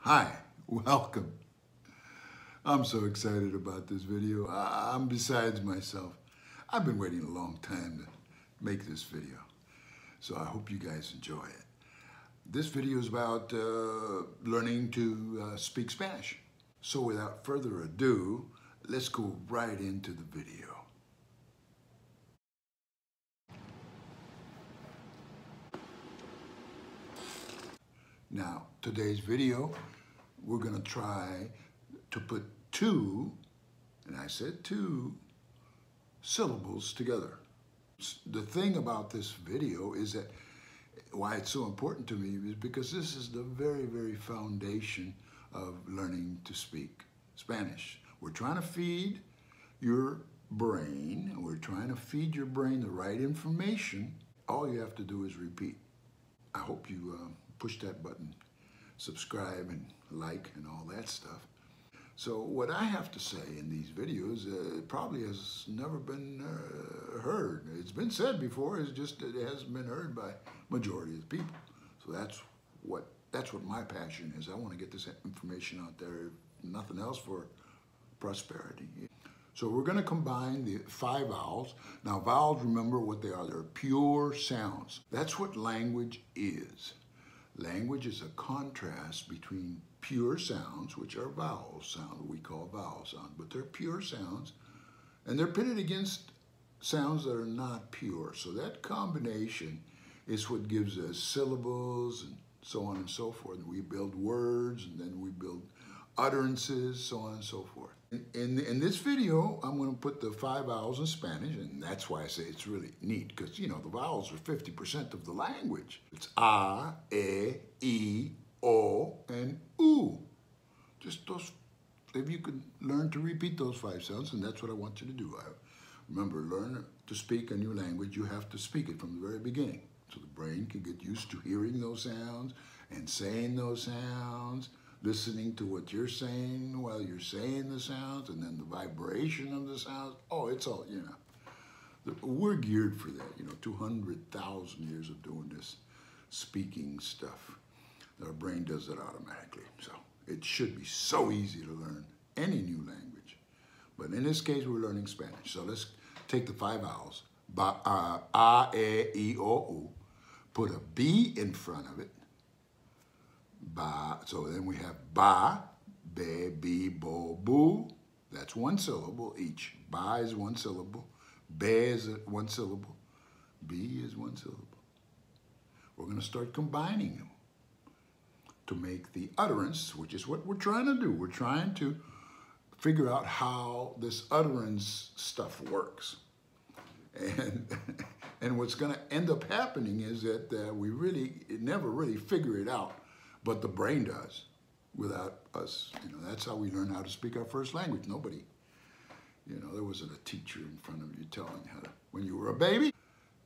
Hi, welcome. I'm so excited about this video. I'm besides myself. I've been waiting a long time to make this video, so I hope you guys enjoy it. This video is about learning to speak Spanish. So without further ado, let's go right into the video. Now, today's video, we're going to try to put two, and I said two, syllables together. The thing about this video is that why it's so important to me is because this is the very, very foundation of learning to speak Spanish. We're trying to feed your brain, we're trying to feed your brain the right information. All you have to do is repeat. I hope you push that button, subscribe and like and all that stuff. So what I have to say in these videos probably has never been heard. It's been said before, it's just that it hasn't been heard by majority of the people. So that's what my passion is. I want to get this information out there, if nothing else, for prosperity. So we're going to combine the 5 vowels. Now vowels, remember what they are. They're pure sounds. That's what language is. Language is a contrast between pure sounds, which are vowel sound, we call vowel sound, but they're pure sounds, and they're pitted against sounds that are not pure. So that combination is what gives us syllables and so on and so forth. We build words, and then we build utterances, so on and so forth. In this video, I'm going to put the 5 vowels in Spanish, and that's why I say it's really neat, because, you know, the vowels are 50% of the language. It's A, E, O, and U. Just those, if you could learn to repeat those 5 sounds, and that's what I want you to do. Remember, learn to speak a new language, you have to speak it from the very beginning, so the brain can get used to hearing those sounds and saying those sounds, listening to what you're saying while you're saying the sounds, and then the vibration of the sounds. Oh, it's all, you know. We're geared for that, you know, 200,000 years of doing this speaking stuff. Our brain does it automatically. So it should be so easy to learn any new language. But in this case, we're learning Spanish. So let's take the 5 vowels. Ba, A, E, O, U. Put a B in front of it. Ba, so then we have ba, be, bi, bo, boo. That's 1 syllable each. Ba is 1 syllable. Be is 1 syllable. B is 1 syllable. We're going to start combining them to make the utterance, which is what we're trying to do. We're trying to figure out how this utterance stuff works. And what's going to end up happening is that we never really figure it out, but the brain does without us. You know, that's how we learn how to speak our first language. Nobody, you know, there wasn't a teacher in front of you telling you how to, when you were a baby.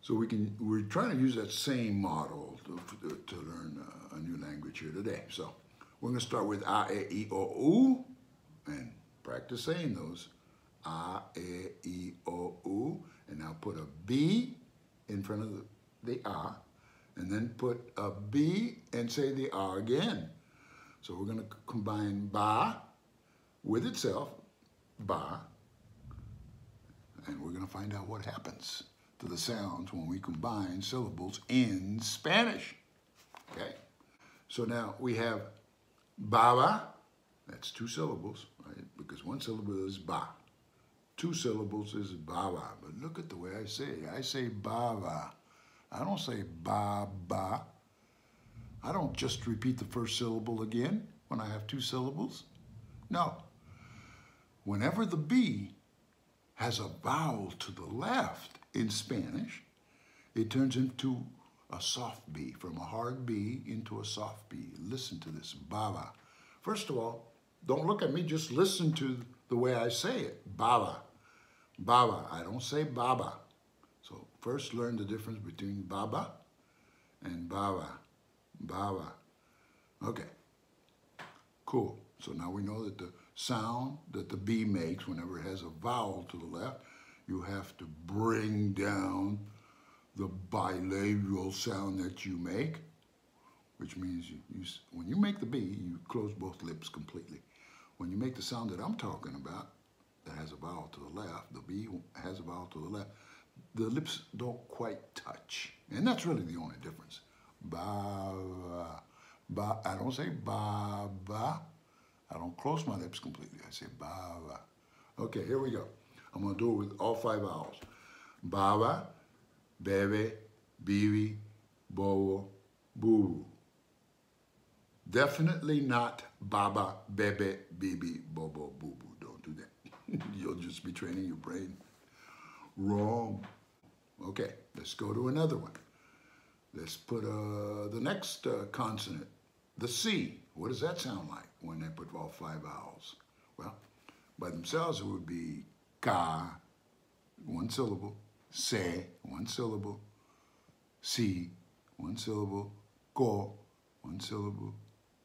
So we're trying to use that same model to learn a new language here today. So we're going to start with A, E, O, U, and practice saying those. A, E, O, U, and now put a B in front of the A, and then put a B and say the A again. So we're going to combine ba with itself, ba, and we're going to find out what happens to the sounds when we combine syllables in Spanish. Okay? So now we have baba, that's 2 syllables, right? Because 1 syllable is ba. 2 syllables is baba. But look at the way I say it. I say baba. I don't say ba-ba. I don't just repeat the first syllable again when I have 2 syllables. No. Whenever the B has a vowel to the left in Spanish, it turns into a soft B, from a hard B into a soft B. Listen to this, baba. First of all, don't look at me, just listen to the way I say it, baba. Baba, I don't say baba. So first learn the difference between baba and baba. Baba. Okay, cool. So now we know that the sound that the B makes whenever it has a vowel to the left, you have to bring down the bilabial sound that you make. which means when you make the B, you close both lips completely. When you make the sound that I'm talking about, that has a vowel to the left, the B has a vowel to the left, the lips don't quite touch. And that's really the only difference. Ba, ba. I don't say ba, ba. I don't close my lips completely. I say ba, ba. Okay, here we go. I'm going to do it with all 5 vowels. Baba, bebe, bibi, bobo, boo. Definitely not baba, bebe, bibi, bobo, boo, boo. Don't do that. You'll just be training your brain wrong. Okay, let's go to another one. Let's put the next consonant, the C. What does that sound like when they put all 5 vowels? Well, by themselves it would be ka, 1 syllable, se, 1 syllable, si, 1 syllable, ko, 1 syllable,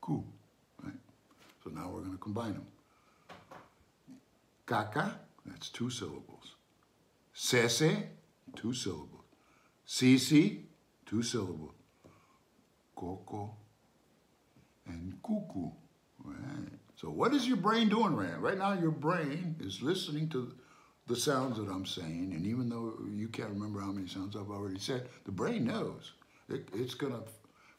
ku, right? So now we're going to combine them. Kaka, that's 2 syllables. Sese, 2 syllables. Sisi, 2 syllables. Koko and kuku, right? So what is your brain doing right now? Your brain is listening to the sounds that I'm saying, and even though you can't remember how many sounds I've already said, the brain knows. It's going to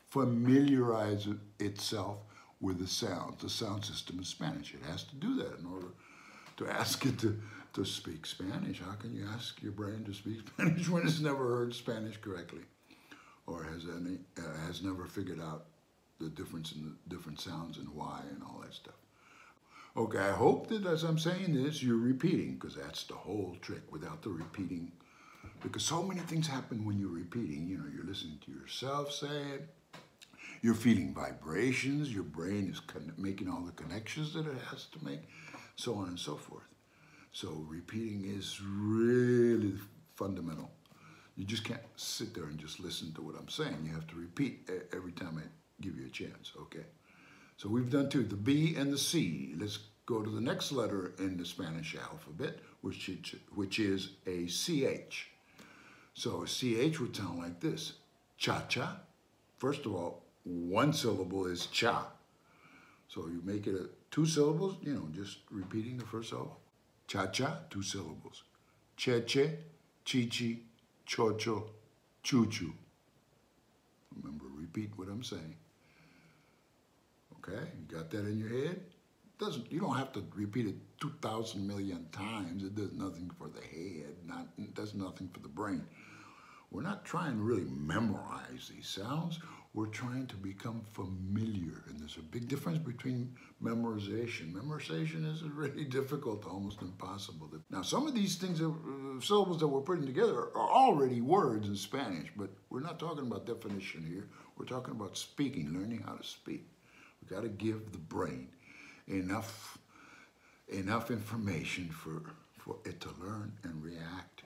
familiarize itself with the sound system in Spanish. It has to do that in order to ask it to speak Spanish. How can you ask your brain to speak Spanish when it's never heard Spanish correctly, or has never figured out the difference in the different sounds and why and all that stuff? Okay, I hope that as I'm saying this, you're repeating, because that's the whole trick. Without the repeating, because so many things happen when you're repeating. You know, you're listening to yourself say it, you're feeling vibrations, your brain is making all the connections that it has to make, so on and so forth. So repeating is really fundamental. You just can't sit there and just listen to what I'm saying. You have to repeat every time I give you a chance, okay? So we've done 2, the B and the C. Let's go to the next letter in the Spanish alphabet, which is a CH. So a CH would sound like this. Cha-cha. First of all, 1 syllable is cha. So you make it 2 syllables, you know, just repeating the first syllable. Cha-cha, 2 syllables. Che-che, chi-chi, cho-cho, choo-choo. Remember, repeat what I'm saying. Okay, you got that in your head? You don't have to repeat it 2,000 million times. It does nothing for the head, it does nothing for the brain. We're not trying to really memorize these sounds. We're trying to become familiar. And there's a big difference between memorization. Memorization is really difficult, almost impossible. Now, some of these things, syllables that we're putting together are already words in Spanish, but we're not talking about definition here. We're talking about speaking, learning how to speak. We've got to give the brain enough information for it to learn and react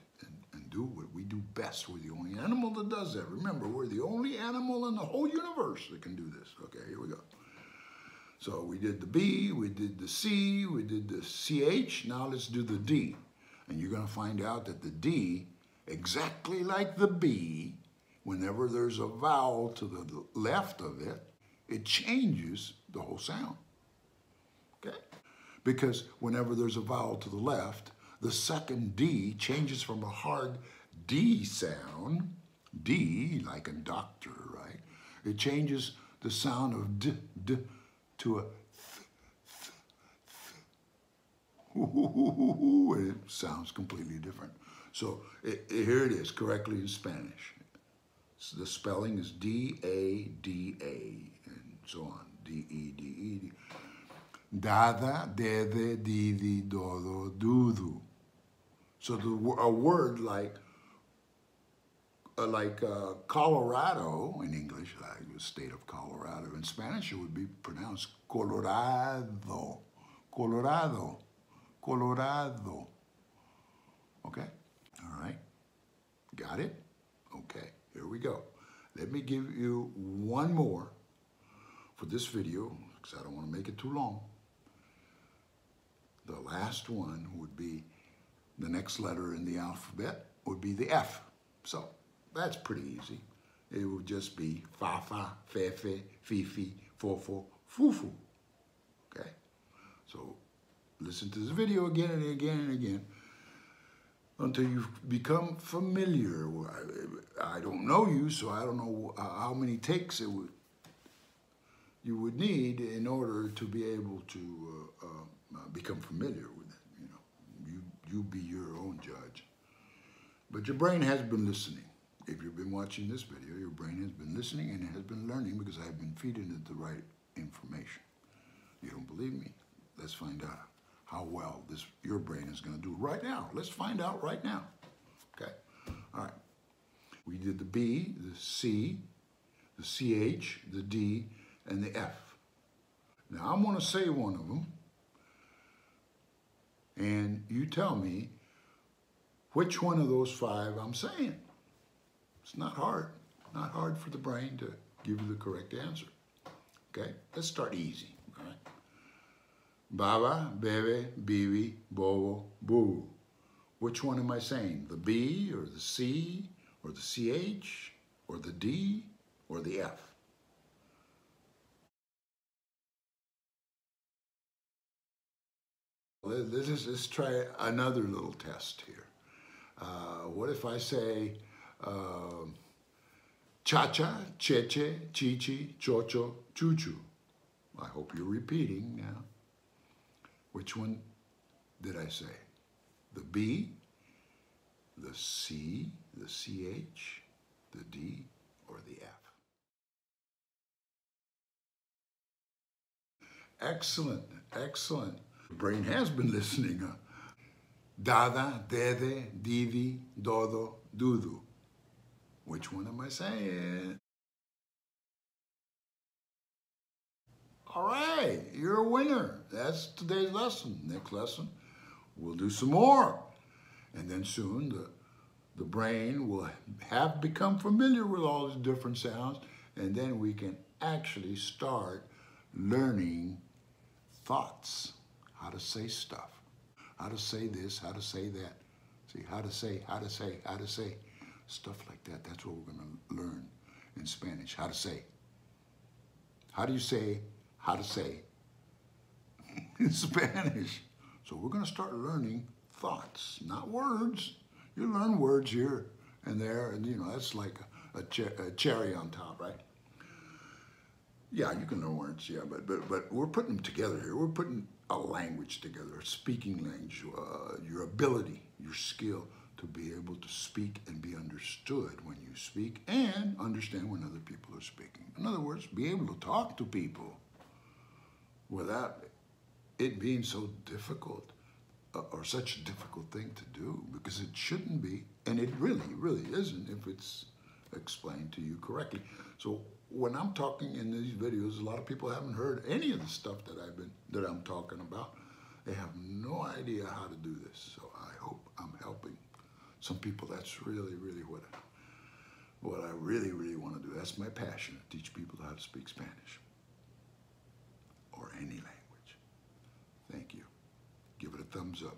and do what we do best. We're the only animal that does that. Remember, we're the only animal in the whole universe that can do this. Okay, here we go. So we did the B, we did the C, we did the CH. Now let's do the D. And you're going to find out that the D, exactly like the B, whenever there's a vowel to the left of it, it changes the whole sound. Okay? Because whenever there's a vowel to the left, the second D changes from a hard D sound, D, like a doctor, right? It changes the sound of D, D to a th, th. It sounds completely different. So here it is, correctly in Spanish. So the spelling is D-A-D-A, and so on, D-E-D-E. Dada, dede, didi, dodo, dudu. So a word like Colorado in English, like the state of Colorado. In Spanish, it would be pronounced Colorado, Colorado, Colorado. Okay? All right? Got it? Okay, here we go. Let me give you one more for this video, because I don't want to make it too long. The last one would be, the next letter in the alphabet would be the F. So that's pretty easy. it would just be fa fa, fe fe, fi fi, fo fo, fu fu. Okay? So listen to this video again and again and again until you become familiar. I don't know you, so I don't know how many takes you would need in order to be able to become familiar with it. You know, you be your own judge. But your brain has been listening. If you've been watching this video, your brain has been listening and it has been learning because I've been feeding it the right information. You don't believe me? Let's find out how well your brain is going to do right now. Let's find out right now. Okay? All right. We did the B, the C, the CH, the D, and the F. Now I'm going to say one of them, and you tell me which one of those 5 I'm saying. It's not hard. Not hard for the brain to give you the correct answer. Okay? Let's start easy. All right? Baba, bebe, bibi, bobo, boo. Which one am I saying? The B or the C or the CH or the D or the F? Let's try another little test here. What if I say cha-cha, che-che, chi-chi, cho-cho, choo-choo? I hope you're repeating now. Which one did I say? The B, the C, the CH, the D, or the F? Excellent, excellent. The brain has been listening. Dada, dede, divi, dodo, dudu. Which one am I saying? All right, you're a winner. That's today's lesson. Next lesson, we'll do some more. And then soon the brain will have become familiar with all these different sounds, and then we can actually start learning thoughts, how to say stuff, how to say this, how to say that. See, how to say, stuff like that. That's what we're going to learn in Spanish, how to say. How do you say, how to say in Spanish? So we're going to start learning thoughts, not words. You learn words here and there, and you know, that's like a cherry on top, right? Yeah, you can learn words, yeah, but we're putting them together here. We're putting a language together, a speaking language, your ability, your skill to be able to speak and be understood when you speak and understand when other people are speaking. In other words, be able to talk to people without it being so difficult or such a difficult thing to do, because it shouldn't be, and it really isn't if it's explained to you correctly. So when I'm talking in these videos, a lot of people haven't heard any of the stuff that I'm talking about. They have no idea how to do this. So I hope I'm helping some people. That's really what I really want to do. That's my passion, to teach people how to speak Spanish or any language. Thank you. Give it a thumbs up.